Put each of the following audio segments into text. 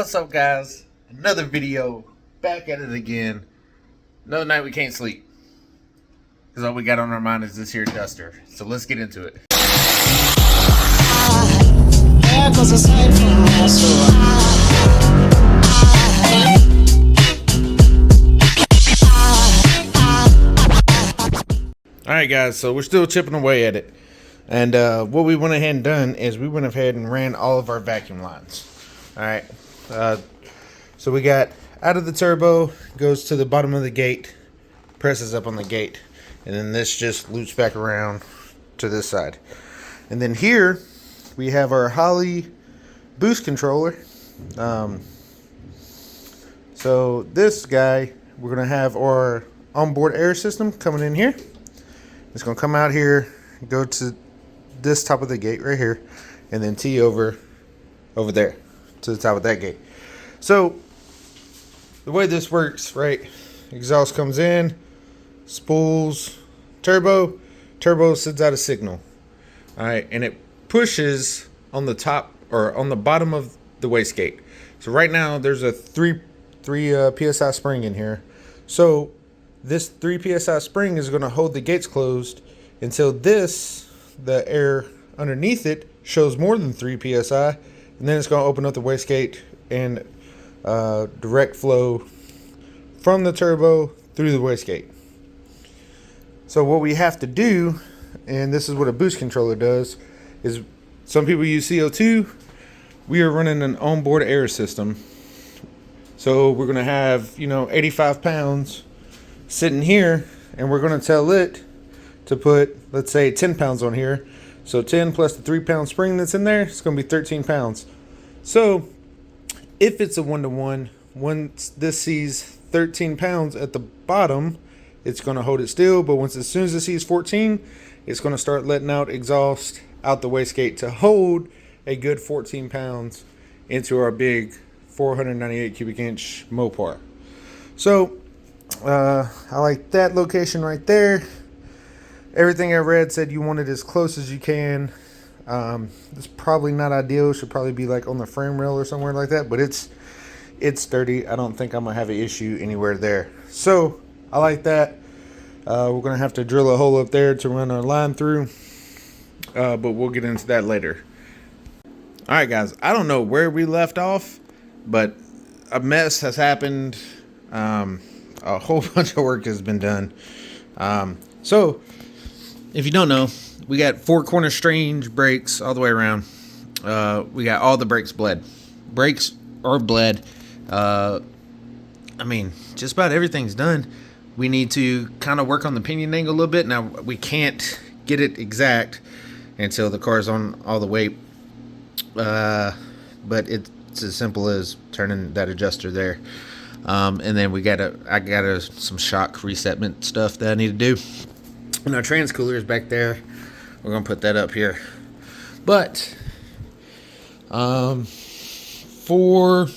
What's up, guys? Another video, back at it again. Another night we can't sleep because all we got on our mind is this here duster. So let's get into it. Alright guys, so we're still chipping away at it. And what we went ahead and done is we went ahead and ran all of our vacuum lines. Alright, so we got out of the turbo, goes to the bottom of the gate, presses up on the gate, and then this just loops back around to this side. And then here we have our Holley boost controller. So this guy, we're going to have our onboard air system coming in here. It's going to come out here, go to this top of the gate right here, and then tee over there to the top of that gate. So the way this works, right, exhaust comes in, spools, turbo sends out a signal. All right, and it pushes on the top or on the bottom of the wastegate. So right now there's a 3 psi spring in here. So this 3 psi spring is going to hold the gates closed until the air underneath it shows more than 3 psi, and then it's going to open up the wastegate and direct flow from the turbo through the wastegate. So what we have to do, and this is what a boost controller does, is some people use CO2. We are running an onboard air system. So we're going to have, 85 pounds sitting here, and we're going to tell it to put, let's say, 10 pounds on here. So 10 plus the 3-pound spring that's in there, it's going to be 13 pounds. So if it's a 1-to-1, once this sees 13 pounds at the bottom, it's going to hold it still. But as soon as it sees 14, it's going to start letting out exhaust out the wastegate to hold a good 14 pounds into our big 498 cubic inch Mopar. So I like that location right there. Everything I read said you want it as close as you can. It's probably not ideal. It should probably be like on the frame rail or somewhere like that, but it's sturdy. I don't think I'm gonna have an issue anywhere there. So I like that. We're gonna have to drill a hole up there to run our line through, but we'll get into that later. All right, guys. I don't know where we left off, but a mess has happened. A whole bunch of work has been done. So if you don't know, we got 4-corner strange brakes all the way around. We got all the brakes bled. Brakes are bled. Just about everything's done. We need to kind of work on the pinion angle a little bit. Now, we can't get it exact until the car's on all the weight. But it's as simple as turning that adjuster there. And then I got some shock resetment stuff that I need to do. And our trans cooler is back there. We're gonna put that up here. But for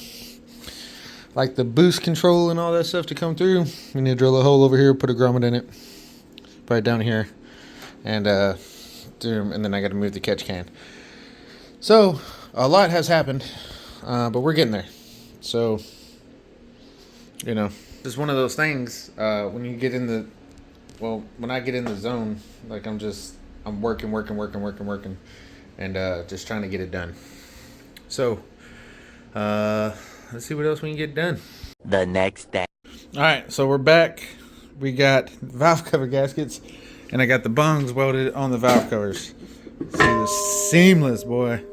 like the boost control and all that stuff to come through, we need to drill a hole over here, put a grommet in it, put it down here, and then I got to move the catch can. So a lot has happened, but we're getting there. So it's one of those things when you get in the when I get in the zone, like I'm working, and just trying to get it done. So let's see what else we can get done. The next day. All right, so we're back. We got valve cover gaskets, and I got the bungs welded on the valve covers. See the seamless, boy,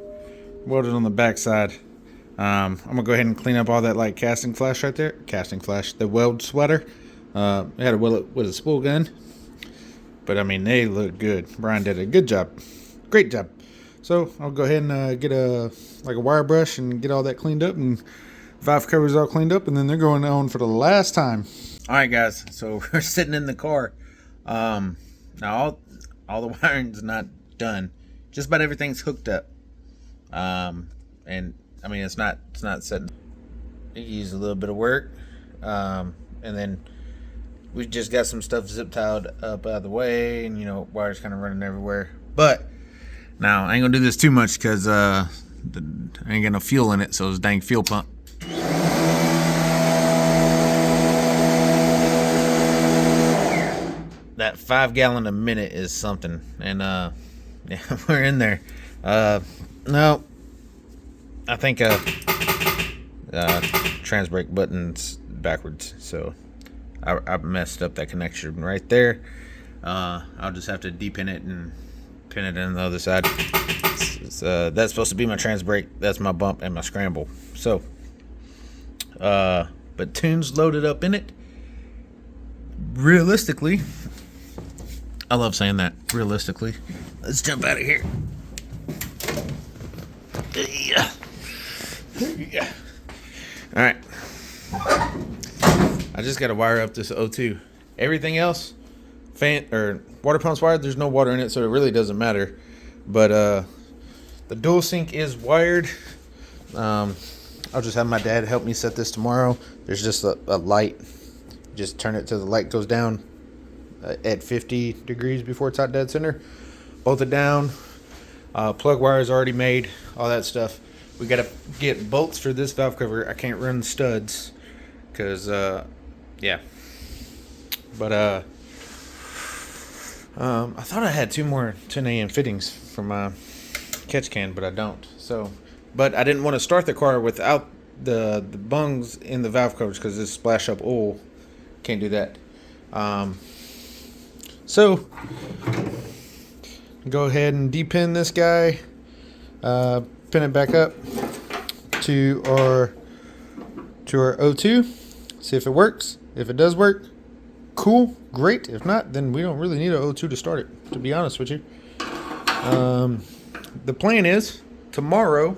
welded on the backside. I'm gonna go ahead and clean up all that like casting flash right there. Casting flash, the weld sweater. I had to weld it with a spool gun, but they look good. Brian did a good job, great job. So I'll go ahead and get a wire brush and get all that cleaned up, and valve covers all cleaned up, and then they're going on for the last time. All right, guys. So we're sitting in the car. Now all the wiring's not done. Just about everything's hooked up. And it's not setting. It used a little bit of work. And then we just got some stuff zip tied up out of the way, and wires kind of running everywhere. But now I ain't gonna do this too much because I ain't got no fuel in it, so it's a dang fuel pump. that 5 gallon a minute is something. And yeah, we're in there. No, I think trans brake button's backwards, so I messed up that connection right there. I'll just have to depin it and pin it in the other side. That's supposed to be my trans brake. That's my bump and my scramble. So, but tunes loaded up in it. Realistically, I love saying that. Realistically, let's jump out of here. Yeah. All right. I just got to wire up this O2. Everything else, fan or water pump's wired. There's no water in it, so it really doesn't matter. But the dual sync is wired. I'll just have my dad help me set this tomorrow. There's just a light. Just turn it till the light goes down at 50 degrees before it's hot dead center. Bolt it down. Plug wires already made. All that stuff. We got to get bolts for this valve cover. I can't run studs because, yeah. But I thought I had 2 more 10 AM fittings for my catch can, but I don't. So, but I didn't want to start the car without the bungs in the valve covers because this splash up oil. Can't do that. So go ahead and depin this guy. Pin it back up to our O2. See if it works. If it does work, cool, great. If not, then we don't really need an O2 to start it, to be honest with you. The plan is tomorrow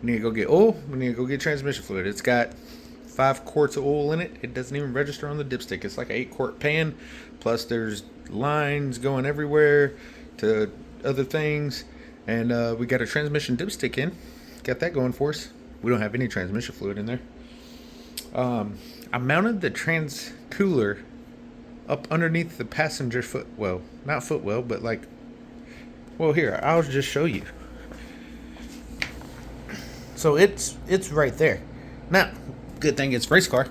we need to go get oil. We need to go get transmission fluid. It's got 5 quarts of oil in it. It doesn't even register on the dipstick. It's like an 8-quart pan. Plus there's lines going everywhere to other things. And we got a transmission dipstick in. Got that going for us. We don't have any transmission fluid in there. I mounted the trans cooler up underneath the passenger footwell. Not footwell, but like, well, here, I'll just show you. So it's right there. Now, good thing it's race car.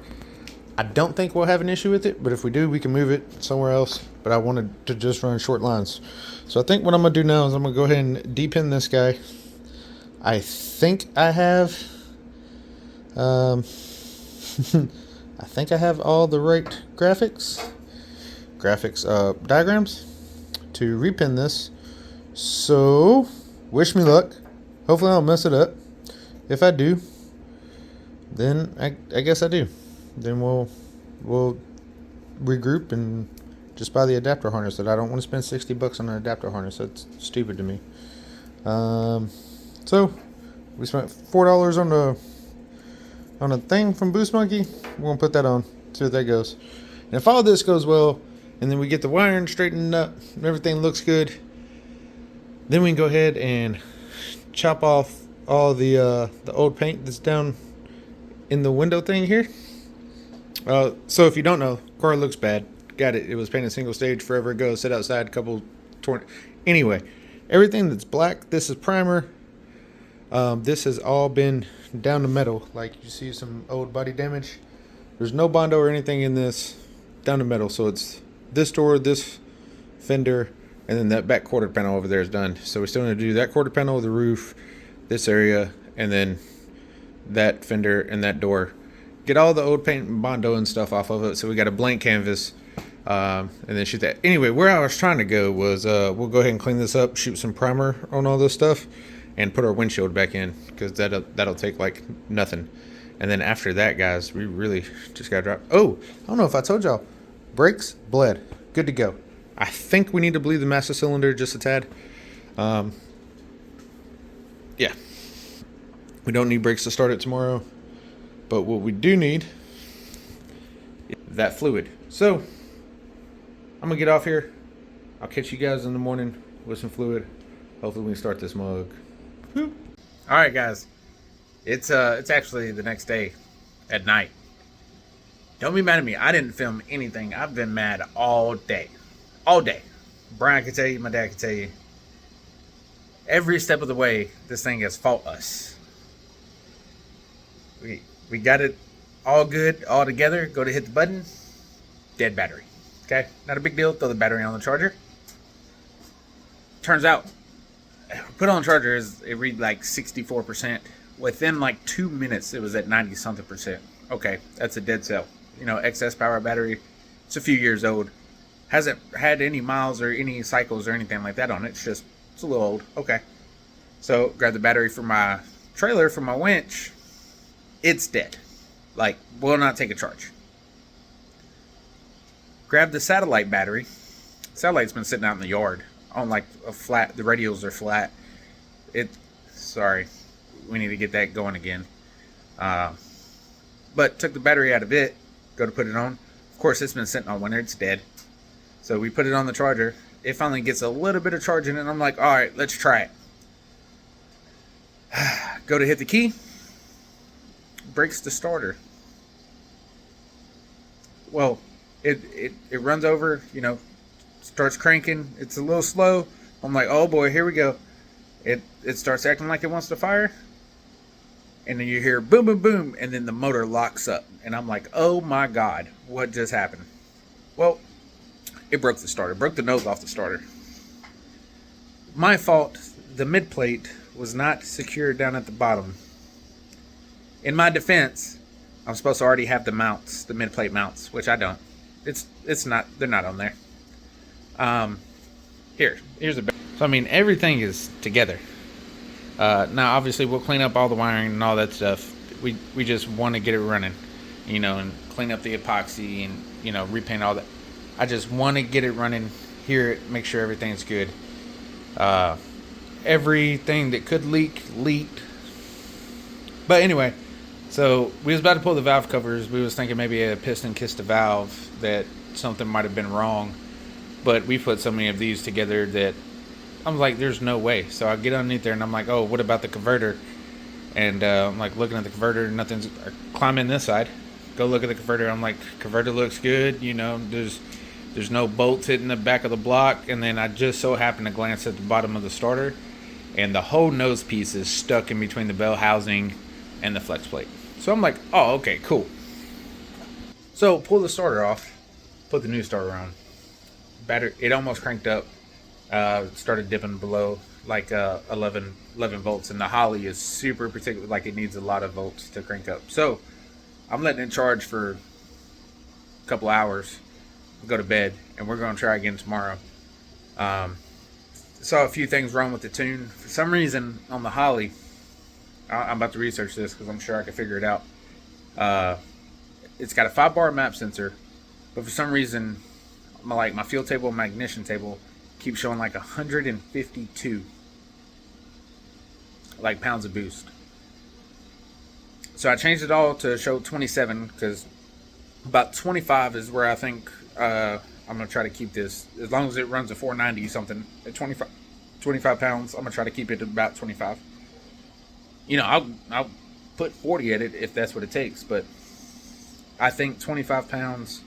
I don't think we'll have an issue with it, but if we do, we can move it somewhere else. But I wanted to just run short lines. So I think what I'm going to do now is I'm going to go ahead and depin this guy. I think I have I think I have all the right graphics diagrams to repin this. So wish me luck. Hopefully I don't mess it up. If I do, then I guess I do. Then we'll regroup and just buy the adapter harness. That I don't want to spend $60 on an adapter harness. That's stupid to me. So we spent $4 on a thing from Boost Monkey. We're gonna put that on, see what that goes. And if all this goes well, and then we get the wiring straightened up and everything looks good, then we can go ahead and chop off all the old paint that's down in the window thing here. So if you don't know, car looks bad. Got it. It was painted single stage forever ago. Sit outside, couple torn. Anyway, everything that's black. This is primer. This has all been down to metal. Like you see some old body damage. There's no Bondo or anything in this. Down to metal. So it's this door, this fender, and then that back quarter panel over there is done. So we still need to do that quarter panel, the roof, this area, and then that fender and that door. Get all the old paint and Bondo and stuff off of it. So we got a blank canvas, and then shoot that. Anyway, where I was trying to go was we'll go ahead and clean this up, shoot some primer on all this stuff, and put our windshield back in because that'll take like nothing. And then after that, guys, we really just got to drop. Oh, I don't know if I told y'all. Brakes bled. Good to go. I think we need to bleed the master cylinder just a tad. Yeah. We don't need brakes to start it tomorrow. But what we do need is that fluid. So, I'm going to get off here. I'll catch you guys in the morning with some fluid. Hopefully we can start this mug. Woo. All right, guys. It's actually the next day at night. Don't be mad at me. I didn't film anything. I've been mad all day. All day. Brian can tell you, my dad can tell you. Every step of the way, this thing has fought us. We got it all good, all together. Go to hit the button. Dead battery. Okay, not a big deal. Throw the battery on the charger. Turns out, put on the charger, it read like 64%. Within like 2 minutes, it was at 90 something percent. Okay, that's a dead cell. Excess power battery. It's a few years old. Hasn't had any miles or any cycles or anything like that on it. It's a little old. Okay. So, grab the battery for my trailer, for my winch. It's dead. Like, will not take a charge. Grab the satellite battery. Satellite's been sitting out in the yard on like a flat. The radials are flat. Sorry, we need to get that going again. But took the battery out of it. Go to put it on. Of course, it's been sitting on winter. It's dead. So we put it on the charger. It finally gets a little bit of charge in it. And I'm like, all right, let's try it. Go to hit the key. Breaks the starter. Well, it runs over, starts cranking. It's a little slow. I'm like, oh boy, here we go. It starts acting like it wants to fire. And then you hear boom, boom, boom. And then the motor locks up. And I'm like, oh my God, what just happened? Well, it broke the starter. Broke the nose off the starter. My fault. The mid plate was not secured down at the bottom. In my defense, I'm supposed to already have the mounts, the mid plate mounts, which I don't. It's not. They're not on there. Here's a. So I mean, everything is together. Now, obviously, we'll clean up all the wiring and all that stuff. We just want to get it running, and clean up the epoxy and repaint all that. I just want to get it running, hear it, make sure everything's good. Everything that could leak leaked. But anyway, so we was about to pull the valve covers. We was thinking maybe a piston kissed a valve, that something might have been wrong. But we put so many of these together that I'm like, there's no way. So I get underneath there and I'm like, oh, what about the converter? And I'm like looking at the converter, nothing's. I climb in this side, go look at the converter. I'm like, converter looks good. There's no bolts hitting the back of the block. And then I just so happen to glance at the bottom of the starter, and the whole nose piece is stuck in between the bell housing and the flex plate. So I'm like, oh, okay, cool. So pull the starter off, put the new starter on. Battery, it almost cranked up. Started dipping below like 11 volts, and the Holly is super particular, like it needs a lot of volts to crank up. So I'm letting it charge for a couple hours, go to bed, and we're going to try again tomorrow. Saw a few things wrong with the tune. For some reason on the Holly, I'm about to research this because I'm sure I can figure it out. It's got a 5-bar map sensor, but for some reason, my fuel table and my ignition table keep showing like 152 pounds of boost. So I changed it all to show 27 because about 25 is where I think I'm going to try to keep this. As long as it runs a 490 something at 25 pounds, I'm going to try to keep it at about 25. I'll put 40 at it if that's what it takes, but I think 25 pounds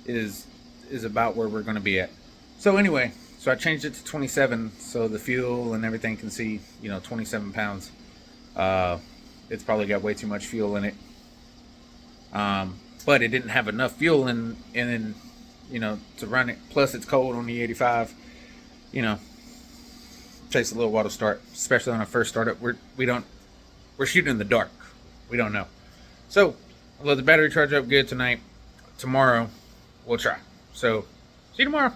is about where we're going to be at. So anyway, so I changed it to 27 so the fuel and everything can see, 27 pounds. It's probably got way too much fuel in it. But it didn't have enough fuel in to run it. Plus it's cold on the 85. Takes a little while to start, especially on a first startup. We're shooting in the dark. We don't know. So I'll let the battery charge up good tonight. Tomorrow we'll try. So see you tomorrow.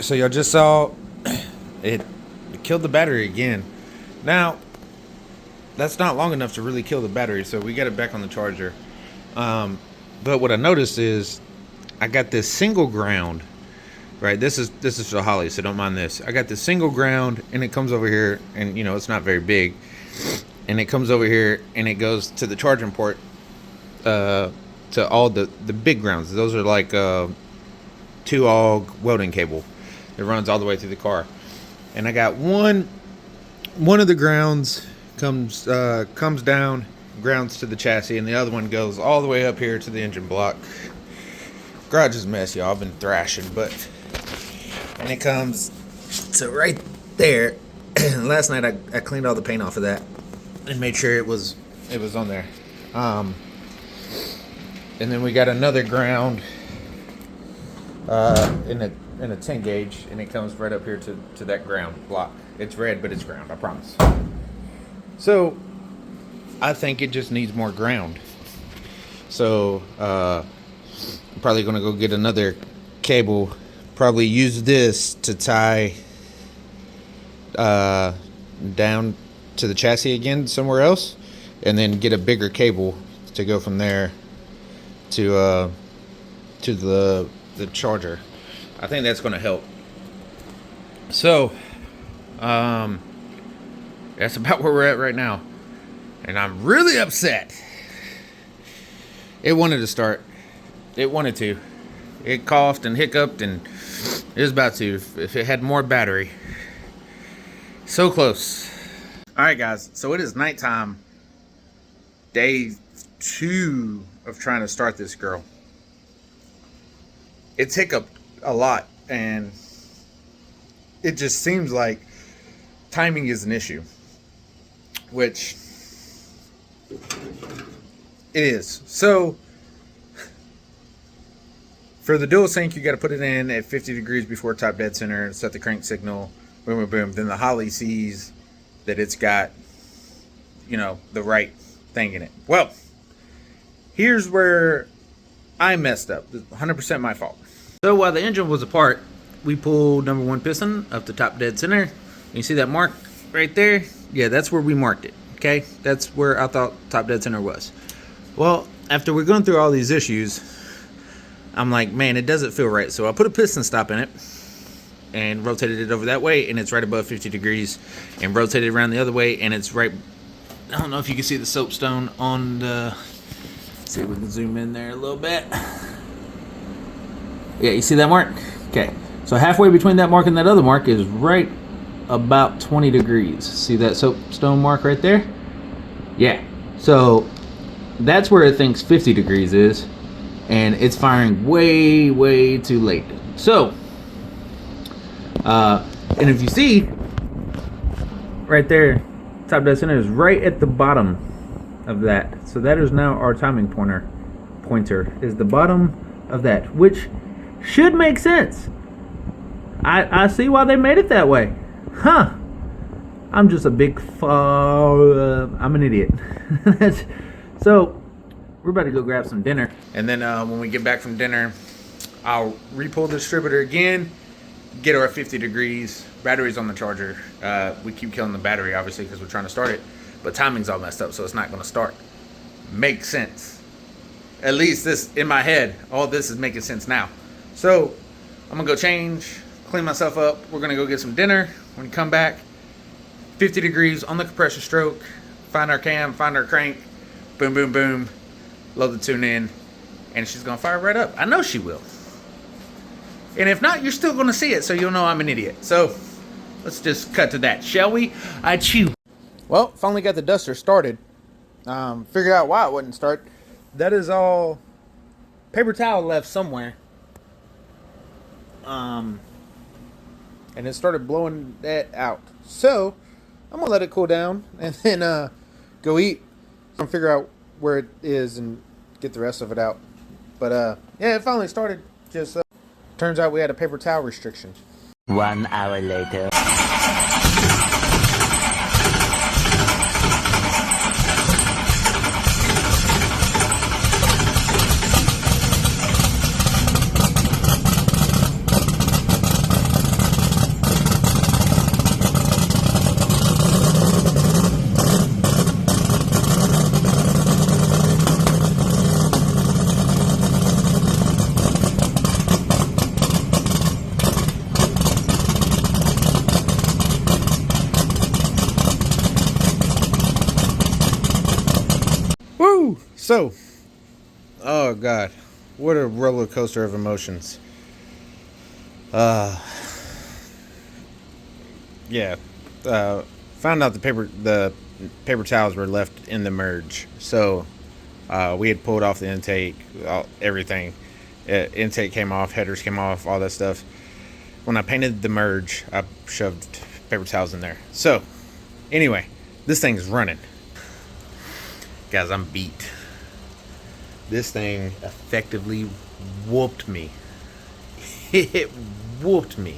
Alright, so y'all just saw it killed the battery again. Now, that's not long enough to really kill the battery, so we got it back on the charger. But what I noticed is I got this single ground. Right, this is for Holly, so don't mind this. I got this single ground, and it comes over here, and you know it's not very big, and it comes over here, and it goes to the charging port, to all the big grounds. Those are like 2-AUG welding cable that runs all the way through the car. And I got one of the grounds comes down, grounds to the chassis, and the other one goes all the way up here to the engine block. Garage is a mess, y'all. I've been thrashing, and it comes to right there. Last night I cleaned all the paint off of that and made sure it was on there. And then we got another ground in a 10 gauge, and it comes right up here to that ground block. It's red, but it's ground, I promise. So I think it just needs more ground. So I'm probably gonna go get another cable. Probably use this to tie down to the chassis again somewhere else, and then get a bigger cable to go from there to the charger. I think that's going to help. So that's about where we're at right now, and I'm really upset. It wanted to start. It wanted to. It coughed and hiccuped, and it was about to if it had more battery. So close. Alright guys, so it is nighttime. Day 2 of trying to start this girl. It's hiccuped a lot, and it just seems like timing is an issue. Which it is. So for the dual sync, you got to put it in at 50 degrees before top dead center, set the crank signal, boom, boom, boom. Then the Holly sees that it's got, you know, the right thing in it. Well, here's where I messed up. 100% my fault. So while the engine was apart, we pulled number 1 piston up to top dead center. You see that mark right there? Yeah, that's where we marked it. Okay, that's where I thought top dead center was. Well, after we're going through all these issues, I'm like, man, it doesn't feel right. So I put a piston stop in it and rotated it over that way, and it's right above 50 degrees, and rotated around the other way, and it's right. I don't know if you can see the soapstone on the. Let's see if we can zoom in there a little bit. Yeah, you see that mark? Okay, so halfway between that mark and that other mark is right about 20 degrees. See that soapstone mark right there? Yeah, so that's where it thinks 50 degrees is, and it's firing way, way too late. So, and if you see, right there, top dead center is right at the bottom of that. So that is now our timing pointer is the bottom of that, which should make sense. I see why they made it that way. Huh. I'm just a big I'm an idiot. So we're about to go grab some dinner, and then when we get back from dinner, I'll re-pull the distributor again, get her at 50 degrees. Battery's on the charger. We keep killing the battery, obviously, because we're trying to start it, but timing's all messed up, so it's not going to start. Makes sense. At least this, in my head, all this is making sense now. So I'm going to go change, clean myself up. We're going to go get some dinner. When you come back, 50 degrees on the compressor stroke, find our cam, find our crank, boom, boom, boom, load the tune in, and she's going to fire right up. I know she will. And if not, you're still going to see it, so you'll know I'm an idiot. So let's just cut to that, shall we? I chew. Well, finally got the duster started. Figured out why it wouldn't start. That is all paper towel left somewhere. And it started blowing that out. So I'm going to let it cool down and then go eat and figure out where it is and get the rest of it out. But yeah, it finally started. Just turns out we had a paper towel restriction. 1 hour later. So, oh god, what a roller coaster of emotions. Yeah, found out the paper towels were left in the merge. So, we had pulled off the intake, everything. Intake came off, headers came off, all that stuff. When I painted the merge, I shoved paper towels in there. So, anyway, this thing's running. Guys, I'm beat. This thing effectively whooped me. It whooped me.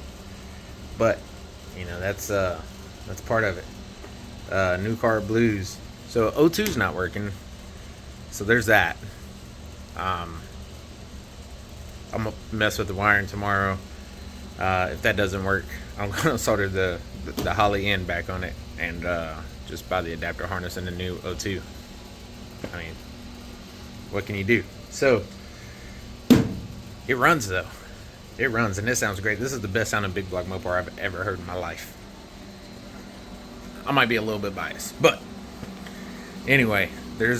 But, you know, that's part of it. New car blues. So O2's not working. So there's that. I'm gonna mess with the wiring tomorrow. If that doesn't work, I'm gonna solder the Holly end back on it and just buy the adapter harness and the new O2. I mean, what can you do? So it runs though. It runs and it sounds great. This is the best sounding big block Mopar I've ever heard in my life. I might be a little bit biased, but anyway, there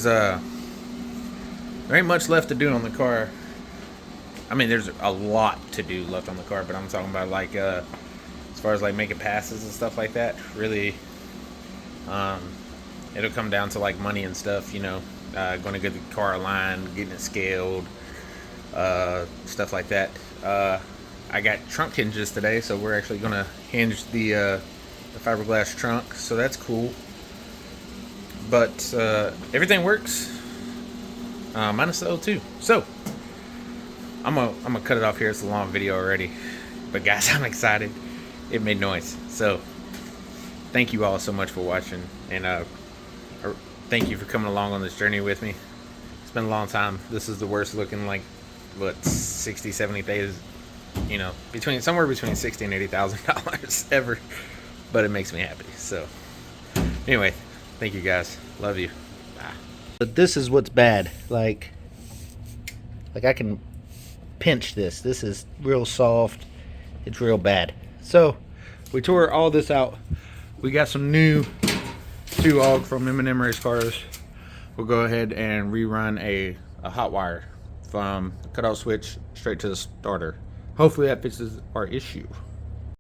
ain't much left to do on the car. I mean, there's a lot to do left on the car, but I'm talking about like as far as like making passes and stuff like that. Really, it'll come down to like money and stuff. You know, going to get the car aligned, getting it scaled, stuff like that. I got trunk hinges today, so we're actually gonna hinge the fiberglass trunk, so that's cool. But everything works, minus the O2. So I'm gonna cut it off here. It's a long video already, but guys, I'm excited. It made noise. So thank you all so much for watching, and thank you for coming along on this journey with me. It's been a long time. This is the worst looking, like, what, 60, 70 days, you know, somewhere between $60,000 and $80,000 ever, but it makes me happy. So anyway, thank you guys. Love you. Bye. But this is what's bad. Like I can pinch this. This is real soft. It's real bad. So we tore all this out. We got some new 2-AUG from M&M race cars. We'll go ahead and rerun a hot wire from the cutoff switch straight to the starter. Hopefully that fixes our issue.